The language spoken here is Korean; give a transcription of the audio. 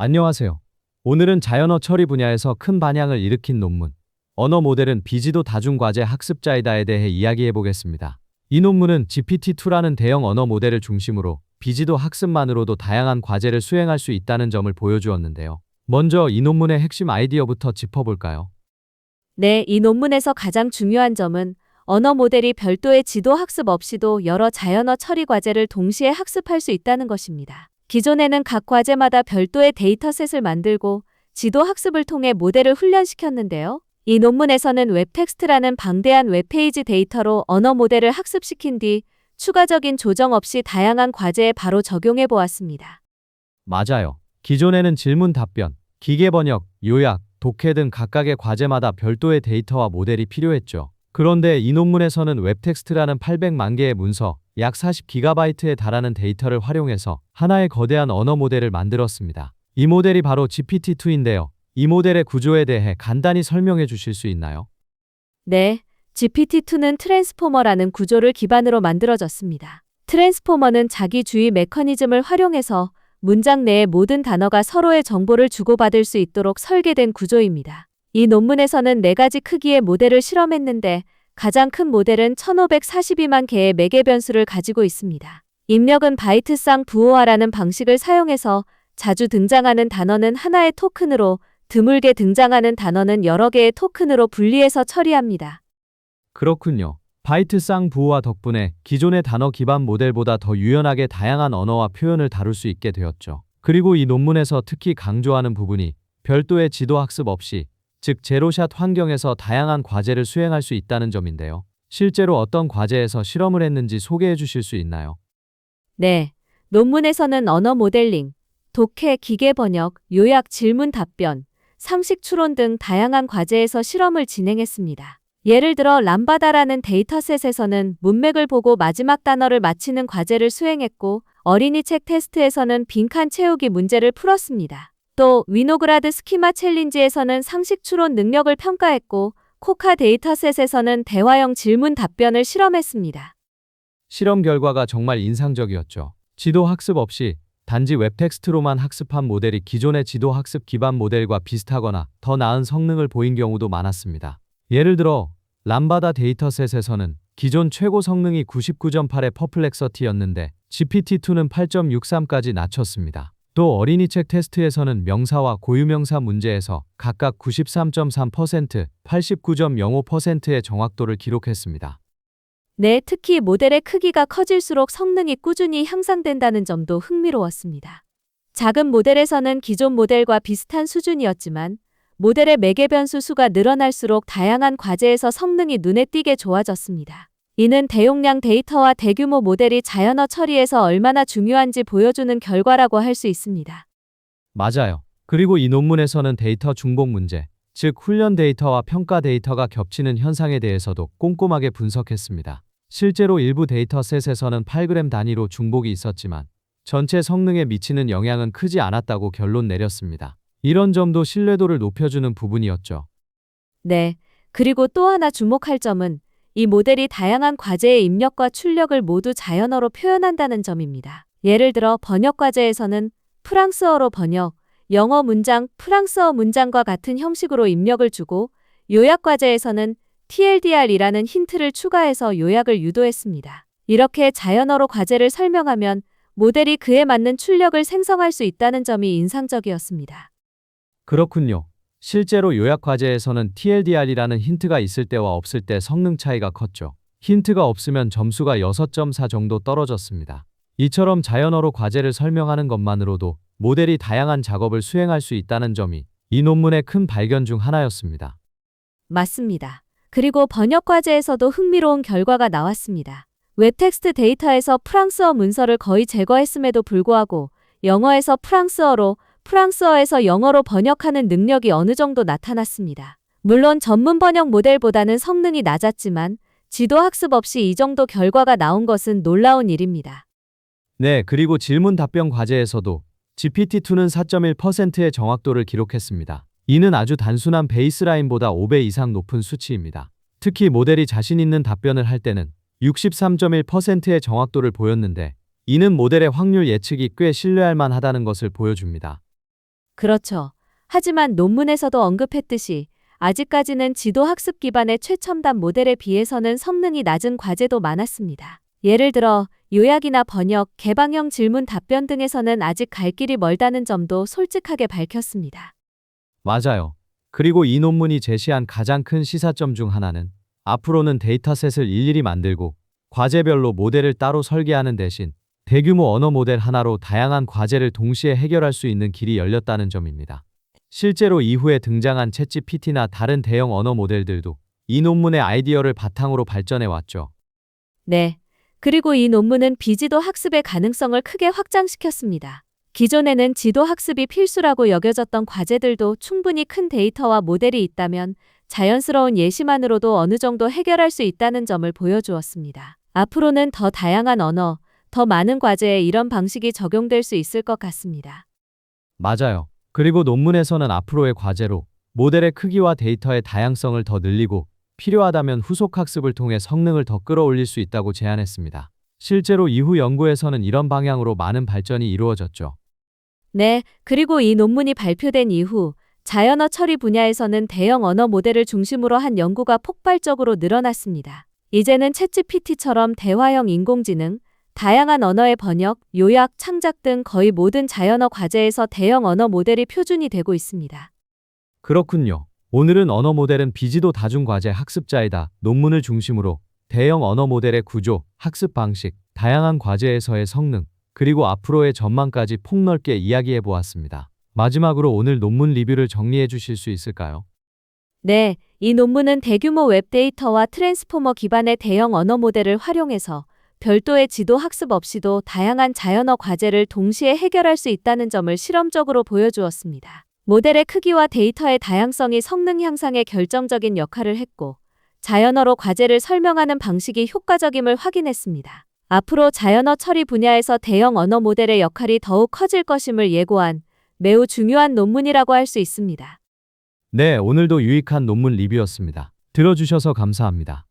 안녕하세요. 오늘은 자연어 처리 분야에서 큰 반향을 일으킨 논문, 언어 모델은 비지도 다중과제 학습자이다에 대해 이야기해 보겠습니다. 이 논문은 GPT-2라는 대형 언어 모델을 중심으로 비지도 학습만으로도 다양한 과제를 수행할 수 있다는 점을 보여주었는데요. 먼저 이 논문의 핵심 아이디어부터 짚어볼까요? 네, 이 논문에서 가장 중요한 점은 언어 모델이 별도의 지도 학습 없이도 여러 자연어 처리 과제를 동시에 학습할 수 있다는 것입니다. 기존에는 각 과제마다 별도의 데이터셋을 만들고 지도 학습을 통해 모델을 훈련시켰는데요. 이 논문에서는 웹텍스트라는 방대한 웹페이지 데이터로 언어 모델을 학습시킨 뒤 추가적인 조정 없이 다양한 과제에 바로 적용해 보았습니다. 맞아요. 기존에는 질문 답변, 기계 번역, 요약, 독해 등 각각의 과제마다 별도의 데이터와 모델이 필요했죠. 그런데 이 논문에서는 웹텍스트라는 800만 개의 문서, 약 40GB에 달하는 데이터를 활용해서 하나의 거대한 언어 모델을 만들었습니다. 이 모델이 바로 GPT-2인데요. 이 모델의 구조에 대해 간단히 설명해 주실 수 있나요? 네, GPT-2는 트랜스포머라는 구조를 기반으로 만들어졌습니다. 트랜스포머는 자기주의 메커니즘을 활용해서 문장 내의 모든 단어가 서로의 정보를 주고받을 수 있도록 설계된 구조입니다. 이 논문에서는 4가지 크기의 모델을 실험했는데 가장 큰 모델은 1542만 개의 매개 변수를 가지고 있습니다. 입력은 바이트상 부호화라는 방식을 사용해서 자주 등장하는 단어는 하나의 토큰으로, 드물게 등장하는 단어는 여러 개의 토큰으로 분리해서 처리합니다. 그렇군요. 바이트 쌍부호화 덕분에 기존의 단어 기반 모델보다 더 유연하게 다양한 언어와 표현을 다룰 수 있게 되었죠. 그리고 이 논문에서 특히 강조하는 부분이 별도의 지도 학습 없이, 즉 제로샷 환경에서 다양한 과제를 수행할 수 있다는 점인데요. 실제로 어떤 과제에서 실험을 했는지 소개해 주실 수 있나요? 네, 논문에서는 언어 모델링, 독해, 기계 번역, 요약, 질문 답변, 상식 추론 등 다양한 과제에서 실험을 진행했습니다. 예를 들어 람바다라는 데이터셋에서는 문맥을 보고 마지막 단어를 맞히는 과제를 수행했고, 어린이 책 테스트에서는 빈칸 채우기 문제를 풀었습니다. 또 위노그라드 스키마 챌린지에서는 상식 추론 능력을 평가했고, 코카 데이터셋에서는 대화형 질문 답변을 실험했습니다. 실험 결과가 정말 인상적이었죠. 지도 학습 없이 단지 웹텍스트로만 학습한 모델이 기존의 지도 학습 기반 모델과 비슷하거나 더 나은 성능을 보인 경우도 많았습니다. 예를 들어 람바다 데이터셋에서는 기존 최고 성능이 99.8의 퍼플렉서티였는데 GPT-2는 8.63까지 낮췄습니다. 또 어린이 책 테스트에서는 명사와 고유명사 문제에서 각각 93.3%, 89.05%의 정확도를 기록했습니다. 네, 특히 모델의 크기가 커질수록 성능이 꾸준히 향상된다는 점도 흥미로웠습니다. 작은 모델에서는 기존 모델과 비슷한 수준이었지만 모델의 매개 변수 수가 늘어날수록 다양한 과제에서 성능이 눈에 띄게 좋아졌습니다. 이는 대용량 데이터와 대규모 모델이 자연어 처리에서 얼마나 중요한지 보여주는 결과라고 할 수 있습니다. 맞아요. 그리고 이 논문에서는 데이터 중복 문제, 즉 훈련 데이터와 평가 데이터가 겹치는 현상에 대해서도 꼼꼼하게 분석했습니다. 실제로 일부 데이터셋에서는 8g 단위로 중복이 있었지만 전체 성능에 미치는 영향은 크지 않았다고 결론 내렸습니다. 이런 점도 신뢰도를 높여주는 부분이었죠. 네, 그리고 또 하나 주목할 점은 이 모델이 다양한 과제의 입력과 출력을 모두 자연어로 표현한다는 점입니다. 예를 들어 번역 과제에서는 프랑스어로 번역, 영어 문장, 프랑스어 문장과 같은 형식으로 입력을 주고 요약 과제에서는 TLDR이라는 힌트를 추가해서 요약을 유도했습니다. 이렇게 자연어로 과제를 설명하면 모델이 그에 맞는 출력을 생성할 수 있다는 점이 인상적이었습니다. 그렇군요. 실제로 요약 과제에서는 TLDR이라는 힌트가 있을 때와 없을 때 성능 차이가 컸죠. 힌트가 없으면 점수가 6.4 정도 떨어졌습니다. 이처럼 자연어로 과제를 설명하는 것만으로도 모델이 다양한 작업을 수행할 수 있다는 점이 이 논문의 큰 발견 중 하나였습니다. 맞습니다. 그리고 번역 과제에서도 흥미로운 결과가 나왔습니다. 웹텍스트 데이터에서 프랑스어 문서를 거의 제거했음에도 불구하고 영어에서 프랑스어로, 프랑스어에서 영어로 번역하는 능력이 어느 정도 나타났습니다. 물론 전문 번역 모델보다는 성능이 낮았지만 지도 학습 없이 이 정도 결과가 나온 것은 놀라운 일입니다. 네, 그리고 질문 답변 과제에서도 GPT-2는 4.1%의 정확도를 기록했습니다. 이는 아주 단순한 베이스라인보다 5배 이상 높은 수치입니다. 특히 모델이 자신 있는 답변을 할 때는 63.1%의 정확도를 보였는데 이는 모델의 확률 예측이 꽤 신뢰할 만하다는 것을 보여줍니다. 그렇죠. 하지만 논문에서도 언급했듯이 아직까지는 지도 학습 기반의 최첨단 모델에 비해서는 성능이 낮은 과제도 많았습니다. 예를 들어 요약이나 번역, 개방형 질문 답변 등에서는 아직 갈 길이 멀다는 점도 솔직하게 밝혔습니다. 맞아요. 그리고 이 논문이 제시한 가장 큰 시사점 중 하나는 앞으로는 데이터셋을 일일이 만들고 과제별로 모델을 따로 설계하는 대신 대규모 언어 모델 하나로 다양한 과제를 동시에 해결할 수 있는 길이 열렸다는 점입니다. 실제로 이후에 등장한 챗GPT나 다른 대형 언어 모델들도 이 논문의 아이디어를 바탕으로 발전해 왔죠. 네. 그리고 이 논문은 비지도 학습의 가능성을 크게 확장시켰습니다. 기존에는 지도 학습이 필수라고 여겨졌던 과제들도 충분히 큰 데이터와 모델이 있다면 자연스러운 예시만으로도 어느 정도 해결할 수 있다는 점을 보여주었습니다. 앞으로는 더 다양한 언어, 더 많은 과제에 이런 방식이 적용될 수 있을 것 같습니다. 맞아요. 그리고 논문에서는 앞으로의 과제로 모델의 크기와 데이터의 다양성을 더 늘리고 필요하다면 후속 학습을 통해 성능을 더 끌어올릴 수 있다고 제안했습니다. 실제로 이후 연구에서는 이런 방향으로 많은 발전이 이루어졌죠. 네, 그리고 이 논문이 발표된 이후 자연어 처리 분야에서는 대형 언어 모델을 중심으로 한 연구가 폭발적으로 늘어났습니다. 이제는 챗GPT처럼 대화형 인공지능, 다양한 언어의 번역, 요약, 창작 등 거의 모든 자연어 과제에서 대형 언어 모델이 표준이 되고 있습니다. 그렇군요. 오늘은 언어 모델은 비지도 다중과제 학습자이다 논문을 중심으로 대형 언어 모델의 구조, 학습 방식, 다양한 과제에서의 성능, 그리고 앞으로의 전망까지 폭넓게 이야기해 보았습니다. 마지막으로 오늘 논문 리뷰를 정리해 주실 수 있을까요? 네, 이 논문은 대규모 웹데이터와 트랜스포머 기반의 대형 언어 모델을 활용해서 별도의 지도 학습 없이도 다양한 자연어 과제를 동시에 해결할 수 있다는 점을 실험적으로 보여주었습니다. 모델의 크기와 데이터의 다양성이 성능 향상에 결정적인 역할을 했고, 자연어로 과제를 설명하는 방식이 효과적임을 확인했습니다. 앞으로 자연어 처리 분야에서 대형 언어 모델의 역할이 더욱 커질 것임을 예고한 매우 중요한 논문이라고 할 수 있습니다. 네, 오늘도 유익한 논문 리뷰였습니다. 들어주셔서 감사합니다.